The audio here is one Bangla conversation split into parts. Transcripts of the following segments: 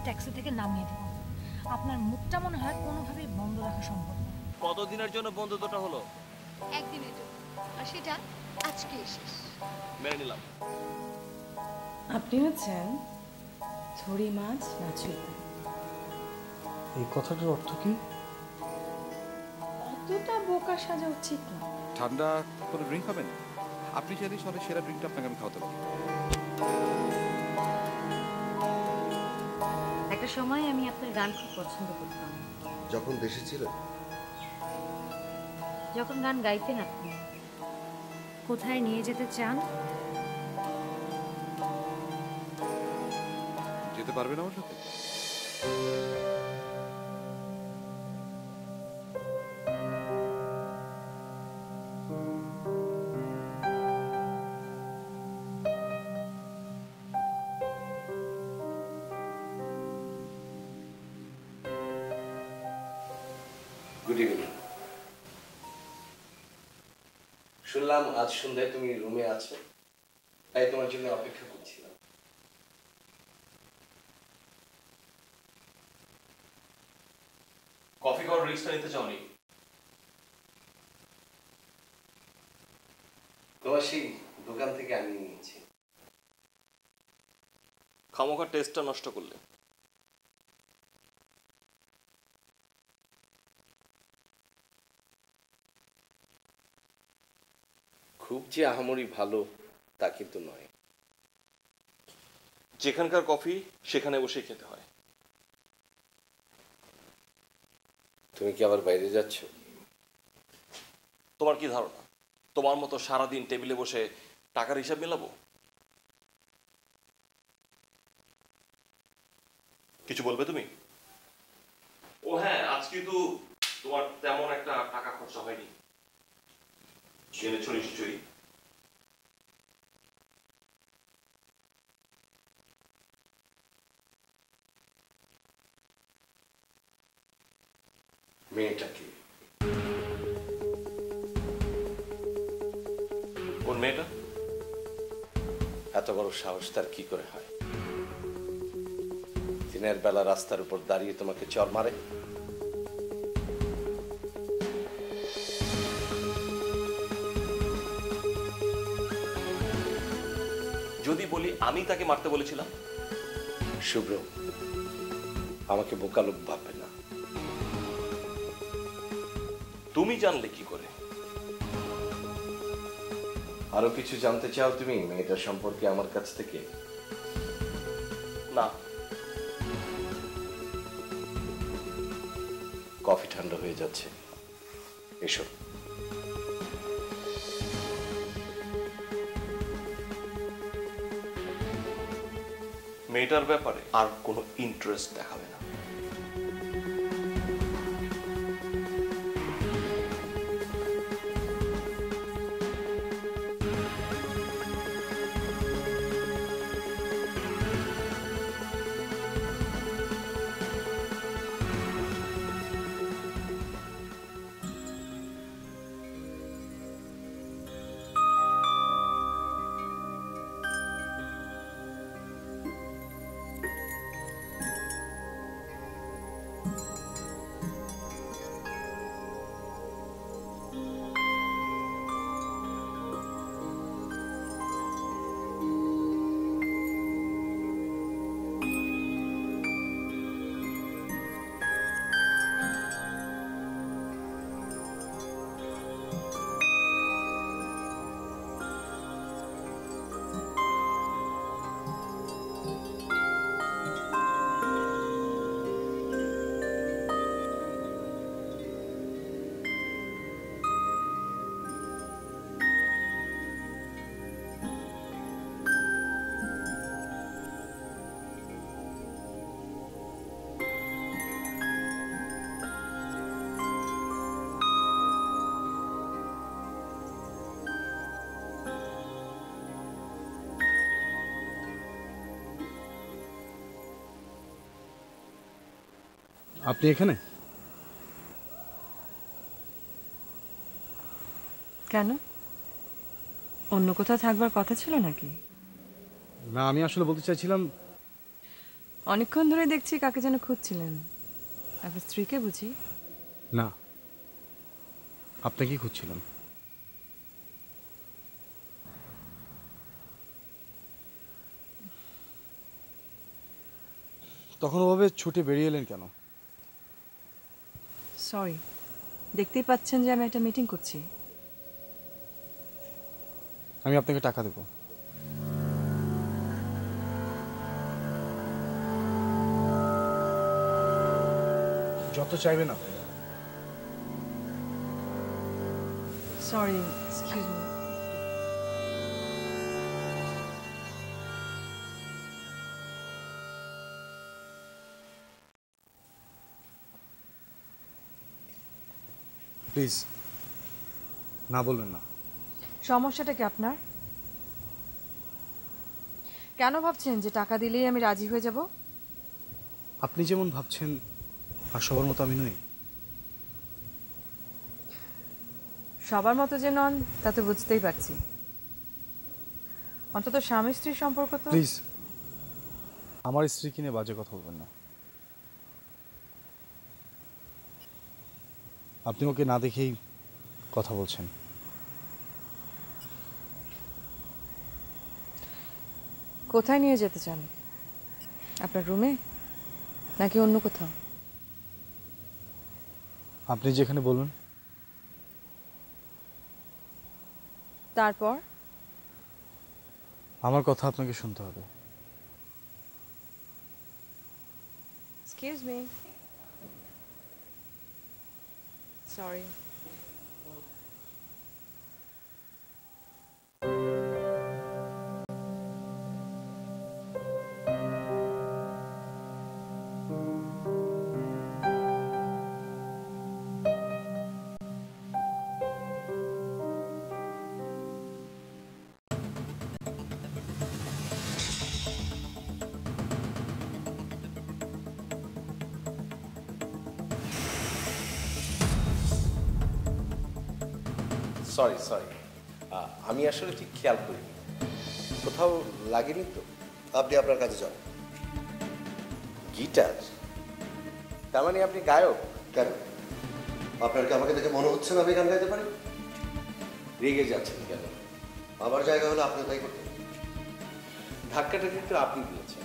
ট্যাক্সি থেকে নামিয়ে দেব। আপনার মুখটা মনে হয় কোনোভাবেই বন্ধ রাখা সম্ভব না। কতদিনের জন্য বন্ধুত্বটা হলো? একদিনের জন্য, আর সেটা আজকেই শেষ। মেনে নিলাম। আপনি হচ্ছেন ছড়ি মাছ নাচুর। এই কথাটার অর্থ কি? অতটা বোকা সাজা উচিত না। ঠান্ডা কোনো ড্রিঙ্ক খাবেন? আপনি চাইলে সরে সেরা ড্রিঙ্কটা আপনাকে আমি খাওয়াতে পারি। একটা সময় আমি আপনার গান খুব পছন্দ করতাম। যখন দেশে ছিলেন? যখন গান গাইতেন আপনি। কোথায় নিয়ে যেতে চান? যেতে পারবেন আমার সাথে? Good evening. শুনলাম আজ সন্ধ্যায় তুমি রুমে আছো, তাই তোমার জন্য অপেক্ষা করছিলাম। কফি খাওয়ার রিস্কটা নিতে চাওনি? তোমার সেই দোকান থেকে আনিয়ে নিয়েছি। খামোখা টেস্টটা নষ্ট করলে। খুব যে আহামরি ভালো তা কিন্তু নয়। যেখানকার কফি সেখানে বসে খেতে হয়। তুমি কি আবার বাইরে যাচ্ছ? তোমার কি ধারণা তোমার মতো সারাদিন টেবিলে বসে টাকার হিসাব মেলাবো? কিছু বলবে তুমি? ও হ্যাঁ, আজ কিন্তু তোমার তেমন একটা টাকা খরচা হয়নি। জেনেছো নিশ্চয়ই। মেয়েটা কি? কোন মেয়েটা? এত বড় সাহস তার কি করে হয়? দিনের বেলা রাস্তার উপর দাঁড়িয়ে তোমাকে চর মারে? যদি বলি আমি তাকে মারতে বলেছিলাম? শুভ্র, আমাকে বোকা লোক ভাববে না। তুমি জানলে কি করে? আরো কিছু জানতে চাও তুমি মেয়েটার সম্পর্কে আমার কাছ থেকে? না। কফি ঠান্ডা হয়ে যাচ্ছে, এসো। মেয়েটার ব্যাপারে আর কোনো ইন্টারেস্ট দেখাবে না। আপনি এখানে? কেন, অন্য কোথাও থাকবার কথা ছিল নাকি? না, আমি আসলে বলতে চাইছিলাম অনেকক্ষণ ধরে দেখছি কাকে যেন খুঁজছিলেন। আপনার স্ত্রীকে বুঝি? না, আপনাকেই খুঁজছিলাম। তখন ওভাবে ছুটে বেরিয়ে এলেন কেন? সরি, দেখতেই পাচ্ছেন যে আমি একটা মিটিং করছি। আমি আপনাকে টাকা দেবো। যত চাইবেন আপনি। Sorry, excuse me. প্লিজ না বলবেন না। সমস্যাটা কি আপনার? কেন ভাবছেন যে টাকা দিলেই আমি রাজি হয়ে যাব? আপনি যেমন ভাবছেন আর সবার মতো আমি নই। সবার মতো যে নন তা তো বুঝতেই পারছি। অন্তত স্বামী স্ত্রীর সম্পর্ক তো। প্লিজ আমার স্ত্রী কিনে বাজে কথা বলবেন না। আপনি ওকে না দেখেই কথা বলছেন। কোথায় নিয়ে যেতে চান? আপনার রুমে নাকি অন্য কোথাও? আপনি যেখানে বলবেন। তারপর আমার কথা আপনাকে শুনতে হবে। Excuse me, sorry. Sorry sorry, আমি আসলে ঠিক খেয়াল করিনি। কোথাও লাগেনি তো? আপনি আপনার কাছে যান। গিটার? তার মানে আপনি গায়ক? কেন, আপনার কি আমাকে দেখে মনে হচ্ছে না আমি গান গাইতে পারি? রেগে যাচ্ছেন কেন? আমার জায়গা হলে আপনি তাই করতেন। ধাক্কাটা কিন্তু আপনি দিয়েছেন,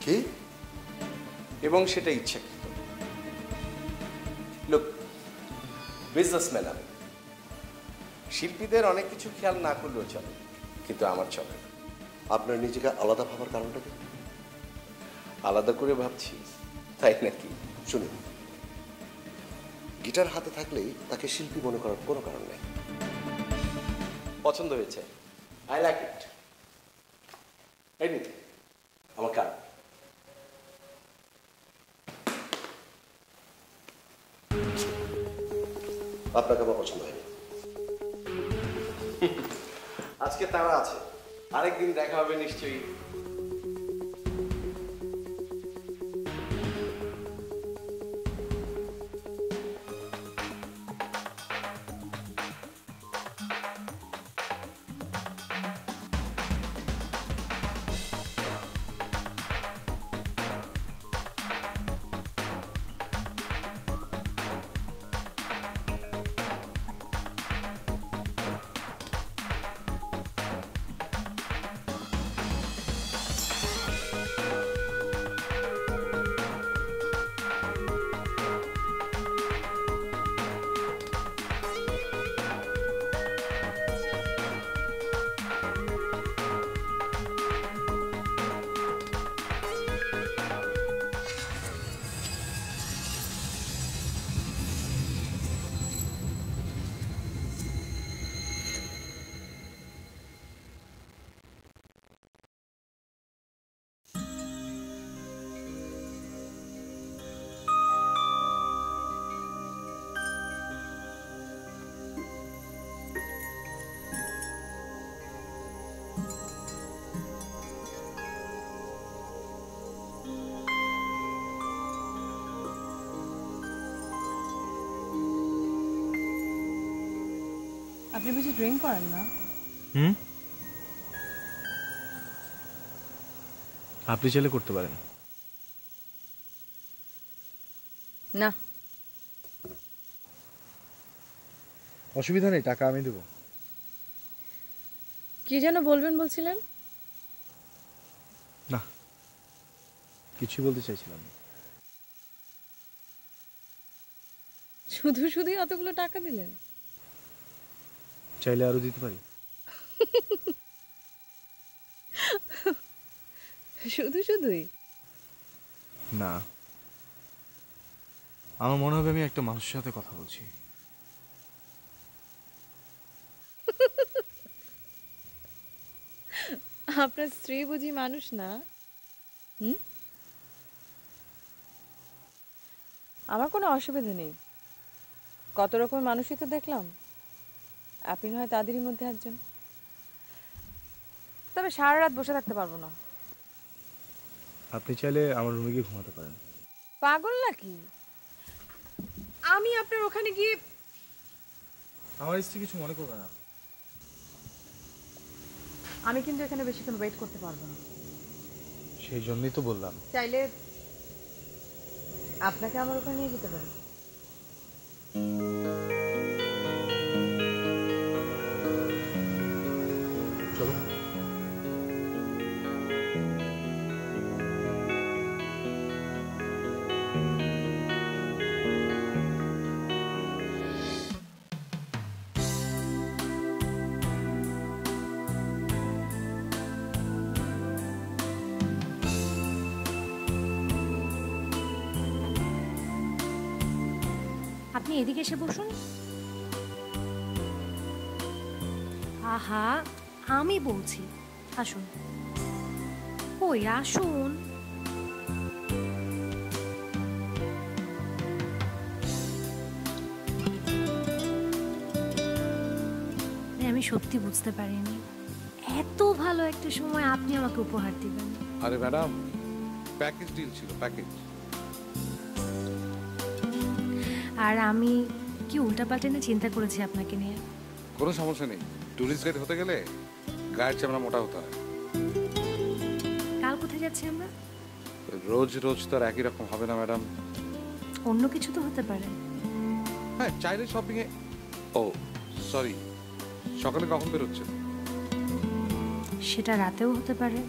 কি? এবং সেটা ইচ্ছাকৃত। লোক, বিজনেসম্যান আমি। শিল্পীদের অনেক কিছু খেয়াল না করলেও চলে, কিন্তু আমার চলে না। আপনার নিজেকে আলাদা ভাবার কারণটা কি? আলাদা করে ভাবছি তাই নাকি? শুনুন, গিটার হাতে থাকলেই তাকে শিল্পী মনে করার কোনো কারণ নেই। পছন্দ হয়েছে, আই লাইক ইট। এই নিন আমার কার্ড। আপনাকে আমার পছন্দ হয়নি। আজকে তারা আছে, আরেকদিন দেখা হবে নিশ্চয়ই। আপনি বুঝি ড্রিঙ্ক করেন না? আপনি চাইলে করতে পারেন। না। অসুবিধা নেই, টাকা আমি দেবো। কি যেন বলবেন বলছিলেন? না, কিছুই বলতে চাইছিলাম না। শুধু শুধুই অতগুলো টাকা দিলেন? চাইলে আরো দিতে পারি। শুধু শুধুই? না, আমার মনে হবে আমি একটা মানুষের সাথে কথা বলছি। আপনার স্ত্রী বুঝি মানুষ না? আমার কোনো অসুবিধা নেই, কত রকম মানুষই তো দেখলাম, আপনি নয় তাদেরই মধ্যে একজন। তবে সারা রাত বসে থাকতে পারবো না। আপনি চাইলে আমার রুমে গিয়ে ঘুমাতে পারেন। পাগল নাকি? আমি আপনার ওখানে গিয়ে? আমার স্ত্রী কিছু মনে করবে না। আমি কিন্তু এখানে বেশিক্ষণ ওয়েট করতে পারবো না। সেই জন্যই তো বললাম। চাইলে আপনাকে আমার ওখানে নিয়ে যেতে পারি। চলো। আপনি এদিকে এসে বসুন। আহা, আমি বলছি আসুন। কই আসুন। আমি সত্যি বুঝতে পারিনি এত ভালো একটা সময় আপনি আমাকে উপহার দিবেন। আরে ম্যাডাম, প্যাকেজ ডিল ছিল, প্যাকেজ। আর আমি কি উল্টাপাল্টা না চিন্তা করেছি আপনাকে নিয়ে। কোনো সমস্যা নেই, টুরিস্ট গাইড হতে গেলে গায়ের চামড়া মোটা হতে হয়। কাল কোথায় যাচ্ছি আমরা? রোজ রোজ তো আর একই রকম হবে না ম্যাডাম। অন্য কিছু তো হতে পারে। হ্যাঁ, চাইলে শপিংয়ে। ও সরি, সকালে কখন বেরোচ্ছে? সেটা রাতেও হতে পারে।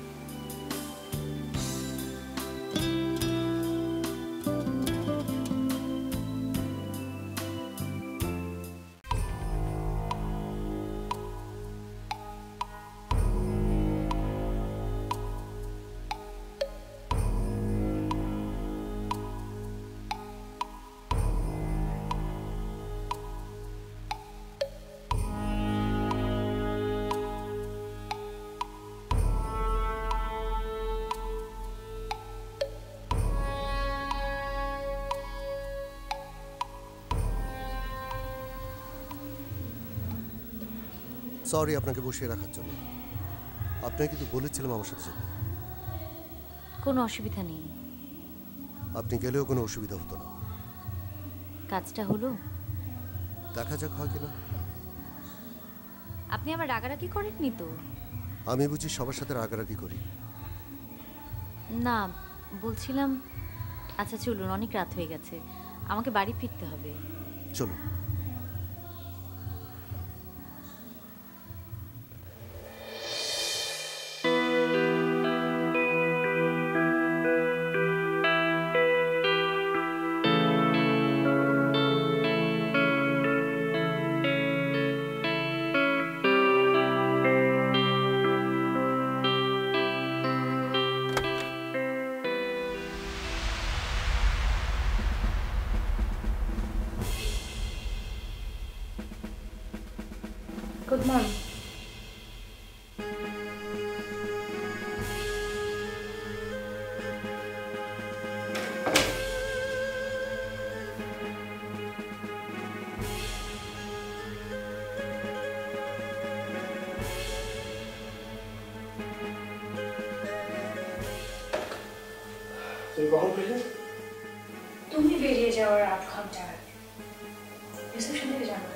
সরি আপনাকে বসিয়ে রাখার জন্য। আপনাকে কিন্তু বলেছিলাম আমার সাথে যেতে। কোনো অসুবিধা নেই, আপনি গেলেও কোনো অসুবিধা হতো না। কাজটা হলো। দেখা যাক হয় কিনা। আপনি আবার রাগারাগি করেননি তো? আমি বুঝি সবার সাথে রাগারাগি করি? না, বলছিলাম আচ্ছা চলুন, অনেক রাত হয়ে গেছে, আমাকে বাড়ি ফিরতে হবে। চলো। Good morning. তুমি বেরিয়ে যাওয়ার 8 ঘন্টা আগে রিসেপশন থেকে জানো।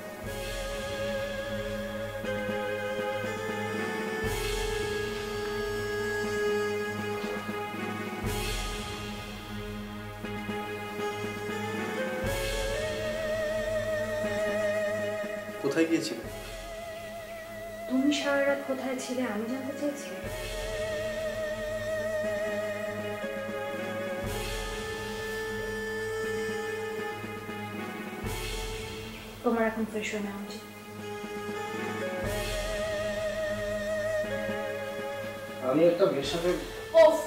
কোথায় গিয়েছিলে? তুমি সারা রাত কোথায় ছিলে আমি জানতে চেয়েছি। তোমার এখন ফ্রেশ হয়ে নেওয়া উচিত। আমি একটা মেয়ের সাথে ওফ,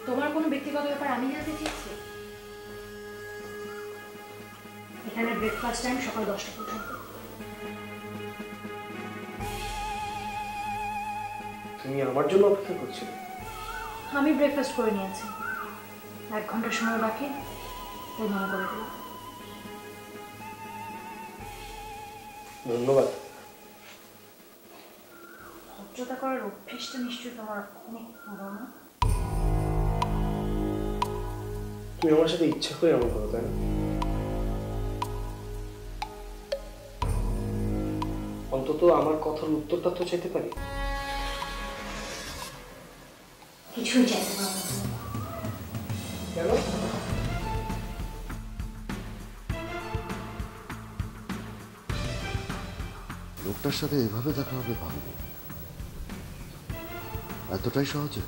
তোমার কোনো ব্যক্তিগত ব্যাপার আমি জানতে চেয়েছি? এখানে ব্রেকফাস্ট টাইম সকাল 10টা পর্যন্ত। তুমি আমার জন্য অপেক্ষা করছিলে? আমি ব্রেকফাস্ট করে নিয়েছি, 1 ঘন্টা সময় বাকি, ওই মনে করে দিল। ধন্যবাদ। ভদ্রতা করার অভ্যেসটা নিশ্চয়ই তোমার অনেক পুরনো। তুমি আমার সাথে ইচ্ছা করে এমন করো, তাই না? অন্তত আমার কথার উত্তরটা তো চাইতে পারি। কিছুই চাইতে পারবো না। কেন? লোকটার সাথে এভাবে দেখা হবে ভাববো, এতটাই সহজে?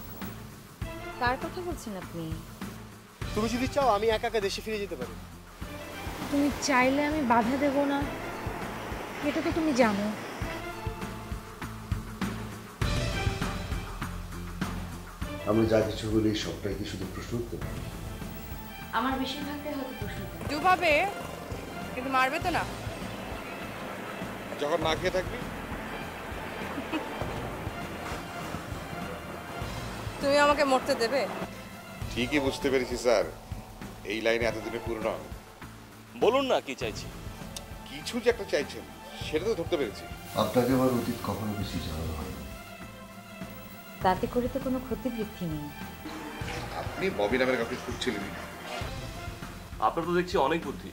কার কথা বলছেন আপনি? তুমি যদি চাও আমি একা একা দেশে ফিরে যেতে পারি। তুমি চাইলে আমি বাধা দেব না, এটা তো তুমি জানো। আমি যা কিছু বলি সবটাই কি শুধু প্রশ্ন উত্তর? আমার বেশিরভাগটাই হয়তো প্রশ্ন। দুভাবে, কিন্তু মারবে তো না? যখন না খেয়ে থাকবি তুমি আমাকে মরতে দেবে? ঠিকই বুঝতে পেরেছি স্যার, এই লাইনে এতদিনে পুরনো। বলুন না কি চাইছি। কিছু যে একটা চাইছেন সেটা তো ধরতে পেরেছি। আপনাকে আমার অতীত কখনো বেশি জানানো হয় না। তাতে করে তো কোনো ক্ষতিবৃদ্ধি নেই। আপনি ববি নামের কাউকে খুঁজছিলেন? আপনার তো দেখছি অনেক বুদ্ধি।